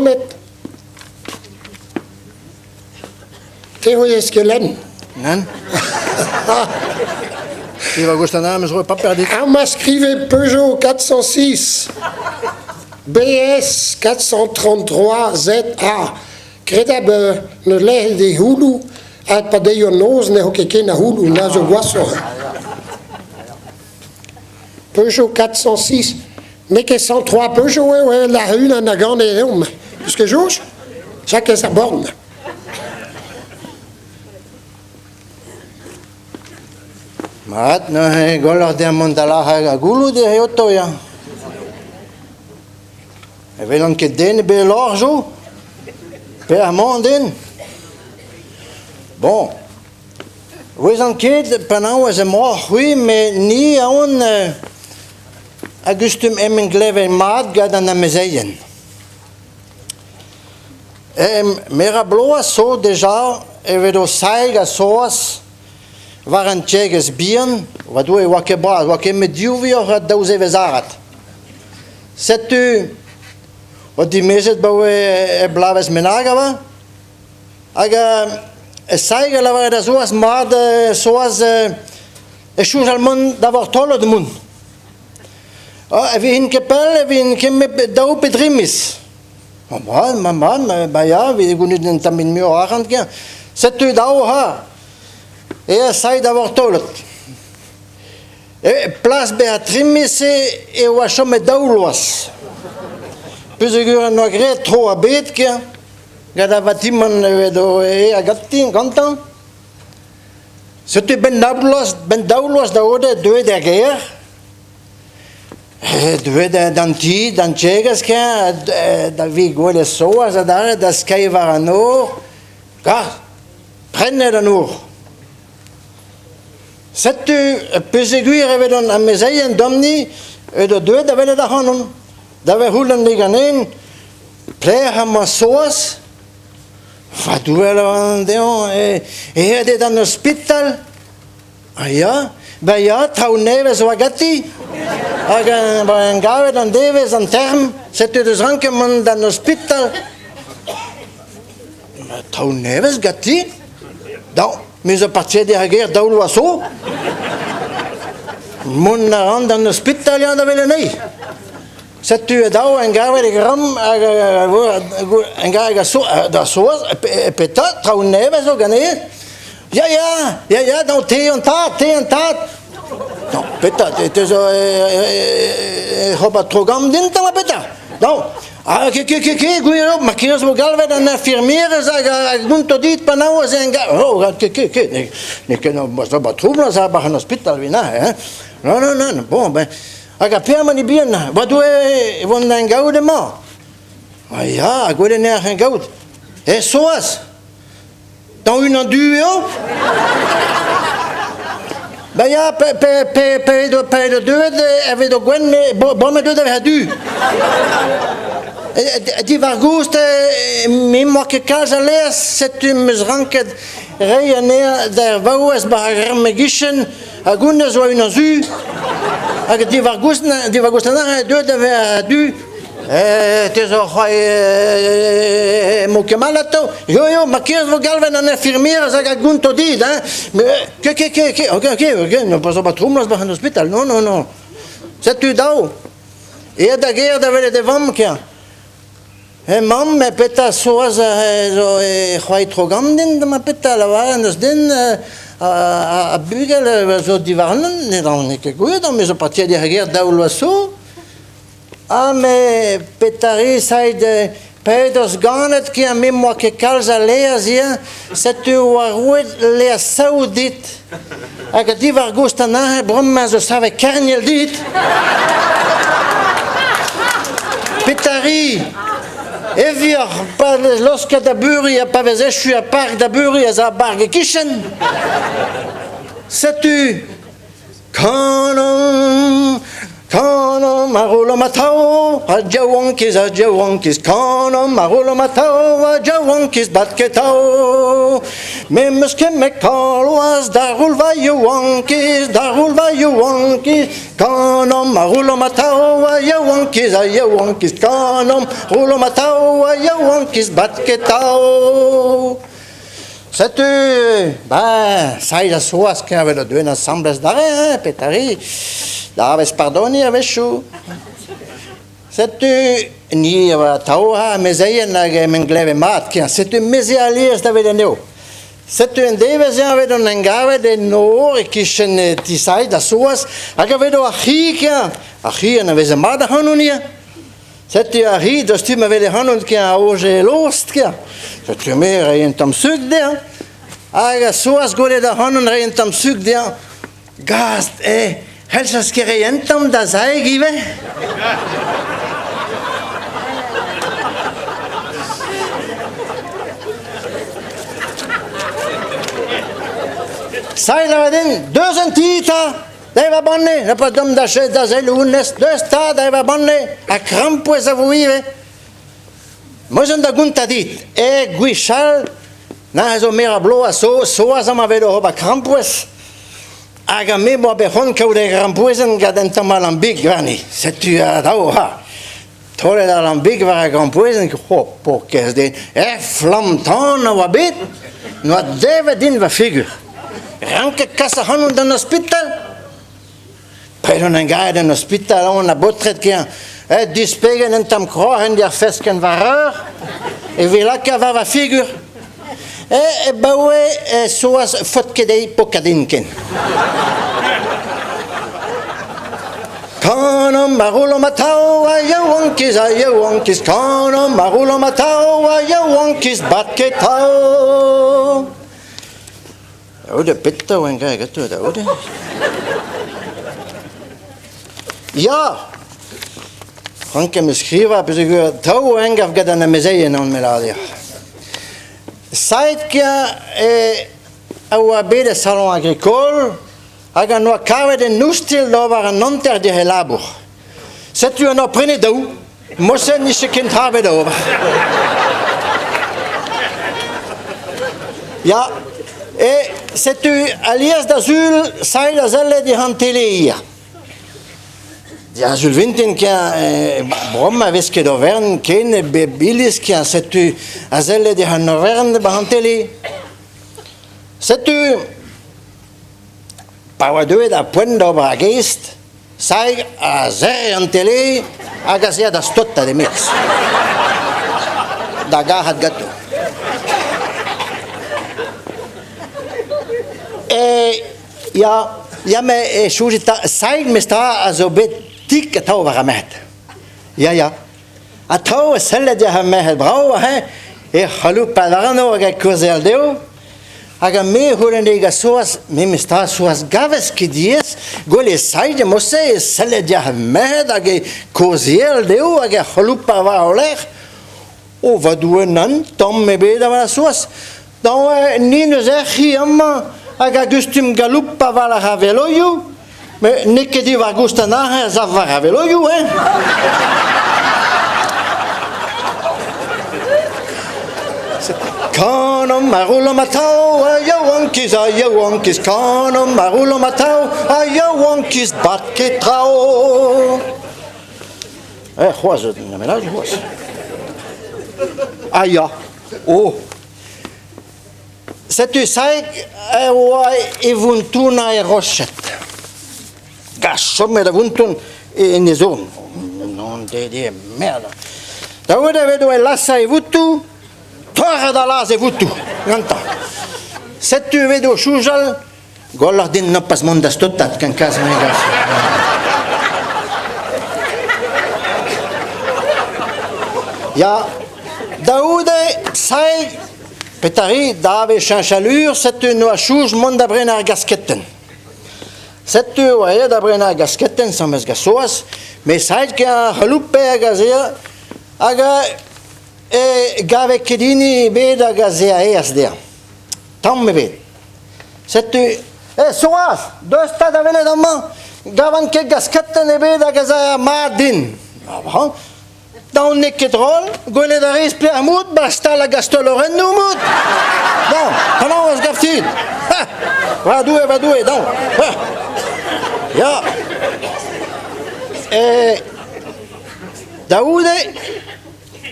Met. Te hoe est-ce que l'en? Non. Il va gustar nada, mais je ne pas perdu. On m'a scrivé Peugeot 406, BS 433 ZA. Credabe ne lege de Hulu, uit pas de Jonos ne hockey na Hulu, na je vois ça. Peugeot 406, mais que 103 Peugeot, ouais, la rue dans la grande homme. Parce que j'ose, chacun sa borne. Mat, no he golar de mondala ha gulu de heotoya. E velan que den be largo. Per amanden. Bon. Vous enquête pendant was moi oui mais ni on Augustum emmen gleve mat gad an amezeien. Mera bloa so déjà e vedo saiga soas waren tjeges bieren, wat doe wakke bras, wakke met duvio had dauze vezarat. Setu wat die meset bouwe blaves menagava. Aga saiga la var da soas mad soas shoes al mond d'avoir tolo de mund. Vi hin kapel, vi hin kemme dau pedrimis. Man, ja, vi gunit den tamin mio arant ge. Setu dau ha. E sai d'avoir tolet. E place Beatrimise e o achome dauloas. Pesegur no gre tro abet ke. Gada vatiman do e agatti gantan. Setu ben dauloas da ode deux der guerre. Due dan ti, dan tjegas ke, da vi gole soas da skai varano. Ga, prenne da nur. Setu peseguir evedon a mezeien domni, de due da vele da hanon. Da ve hulen liganen, pleha ma soas. Va duela deon, de dan hospital. Ja, ba ja, tau neves wagati. Aga en gave dan deves an term, setu de zanke man dan hospital. Tau neves gati? Dan, mis a partir de hager daul waso. Mon naran dan hospital ja da vele nei. Setu dau en gave de gram, en gave da soas, peta, tau neves o gane. Ja, dan te en taat. Non, peta, het is hoba trogam dinta ma peta. Non, goeie op, maar keers we galwe dan infirmieren zeggen, gunto dit panau zijn ne ken zo ba trubla za ba hospital vina, hè. Non, bon, ben, aga perma ni bien, wat doe von dan gaude ma? Ja, goede ner geen goud. Soas. Dan une en duo. Ben ja, pe de deude, even de gwen, bomme deude we du. Die var goest, min mokke kaza lees, zet u misranket, rijden neer, der wou is bij megischen, agunde zo in azu. Die var goest naar deude we du. Het is ook moeke malato. Jo, maar keer voor galven en infirmieren zeggen gunto dit, hè. Oké, non pas op trumlas bij een hospital. No. Zet u daar. Eerder willen de wamke. Mam, me peta zoals zo gooi trogam din, maar peta la waren dus din a bugel zo die waren niet dan ik goed dan met zo partij die gegeerd daar zo. Me petari zei de Pedros ganet ki a mimo ke kalza leazia setu warud lea saudit. Aga die var gusta na bromma zo save kernel dit. Petari Evir pa loska da buria pa vezeshu a park da buria za barge kishen. Setu Kano Marula Matao, Ajawonkis, Kano Marula Matao, Ajawonkis Batketao. Memuske Mekaloas, Darulva Yowonkis, Kano Marula Matao, Ajawonkis, Kano Marula Matao, Ajawonkis Batketao. C'est ça il a soas qui avait le deux ensemble d'arrêt, Petari. Daves pardoni avec chou. C'est ni taoha mezeien nage mengleve mat qui c'est une mezialies d'avec neo. C'est un devezien avec un engave de noor qui chen tisai da soas agave do achi na veze mad hanunia. C'est un achi de stum avec les hanun qui a oge lost qui. C'est un mer en tam sug der. Aga soas gole da hanun en tam sug der. Gast Helsas kerientam da sei give. Sai la vedin, deux antita, deva bonne, ne pas dom da che da zelunes, deux sta deva bonne, a crampo es avuive. Mozen da gunta dit, guichal, na zo mera bloa so azama vedo hoba crampoes. Aga me mo be hon ka de rampoesen gaden tamalambik vani setu ha tore da lambik va rampoesen ho porque de flamton wa bit no Davidin va figure ranke casa han dan hospital pero nan gaid en hospital on a botret ki dispegen en tam krohen der fesken vareur e vela ka va figure bawe soas fotkedei pokadinken. Kano Marula Matao, Ayawonkis, Kano Marula Matao, Ayawonkis Batketao. Ode pitta en grej gatu da ode. Ja. Hanke me skriva bezugur tau engav gadana mezeien on meladia. Sait kia au abede salon agricole aga no cave de nustil dovar nonter de helabur. C'est tu no prene dou mosen ni se kind habe dover. Ja c'est tu alias d'azul sai da zelle di hantelia. Ja sul vinten kia bromma veske d'Auvergne ken bebilis kia c'est tu azelle di Hanoverne bahanteli. C'est tu pawadue da puendo bragist sai a zerianteli agasia da stotta de mix. Da gahat gato. Ja me shujita sai me sta azobet tik tau varamet. Ja. A tau selle de ha me brau halu padarno aga kozel deu. Aga me hulende ga soas me sta soas gaves ki dies gole sai de mosse selle de ha me aga kozel deu aga halu pavaoler. O vadue nan tom me be da soas. Dan ni no zeg amma aga gustum galupa vala haveloju. Me nikke di var gusta nahe zavara veloju Kano Marula Matao, Ayawonkis, Kano Marula Matao, Ayawonkis Batketrao. Hoise, na melage hoise. Ja. C'est tu sais e vuntuna e rochet. Gassomme da vuntun e nezon. Non de merda. Da ora vedo e lassa e vutu, torra da las e vutu. Ganta. C'est tu vedo shujal, gollar din no pas monda stottat kan cas me gas. Ja, Daude sai Petari dave chanchalur, c'est une chouge monda brenar gasketten. C'est une da brenar gasketten sames gasoas, mais sai que halupe agazia aga gave kedini beda gazia esder. Tamme be. C'est soas, deux stades avec les dames. gavan ke gaskatan e beda gaza madin. Daun neketrol, gole da ris pleamut, basta la gastoloren numut. Daun, hanan was gaftit. Va due, daun. Ja. Daude,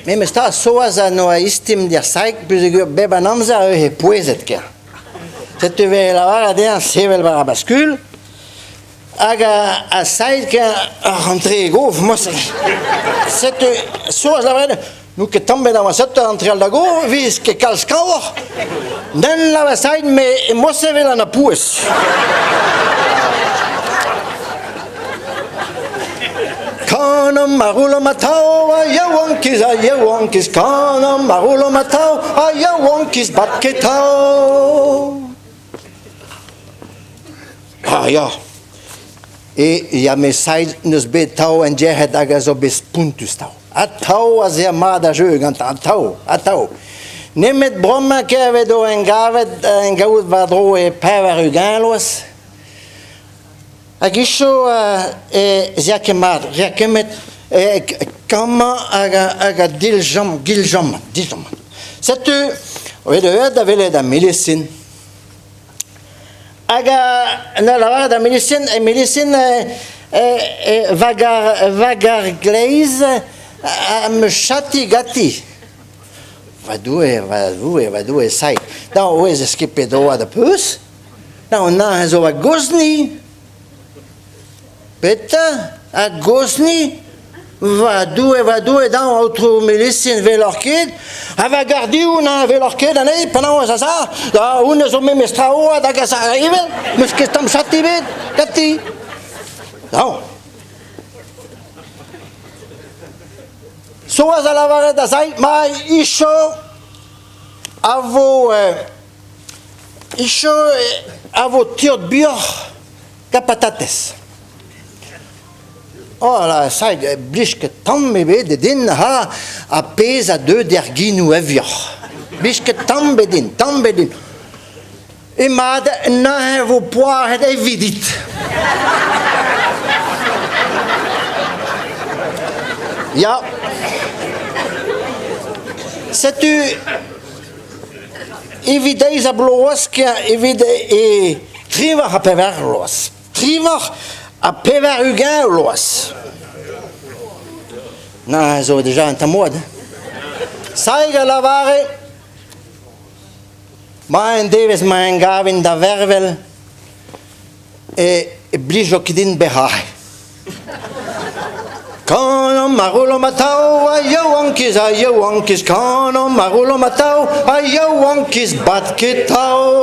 me sta soaza no a istim dia saik, plus beba namza he poezet ke. Cette la vara de un sevel bara bascule. Aga a saik ke a rentré gof mos. Cette soaza la vara nu ke tombe da masette rentré al dago, vis ke kalskawr. Den la saik me mosevel na pues. Kanam marulo matau, ayawonkis, kanam marulo matau, ayawonkis batketau. Ah ja. Ja me said nos betau en jehet agazo bes puntus tau. Atau az ja mada jögant atau. Nemet bromma keve do en gaud vadro e peveruganlos. Agisho ziakemat, kama aga diljam. Setu, da vele da medicine. Aga na la da medicine vagar glaze am chati gati. Vadue sai. Da oes skippe do da pus. Na zo a gozni. Peta, a gosni, vadue, dans autre medicine velorkid, ava gardi una velorkid anei, pendant ça, da une zo me mestrao, da gasa rivel, muske tam chatibet, gati. Non. So as la vare da sai, ma isho avo tiot bior kapatates. Oh la sai bliske tamme de din ha a pesa 2 derginu evior. Bliske tamme din. E mad na vo poa het evidit. Ja. Setu evidez a bloaskia evide trivar a peverlos. Trivar a pevarugan loas. Na, zo deja en tamod. Saiga lavare. Ma en deves ma en gavin da vervel. E blijo kidin behai. Kano marulo matau, ayawonkis, kano marulo matau, ayawonkis batketau.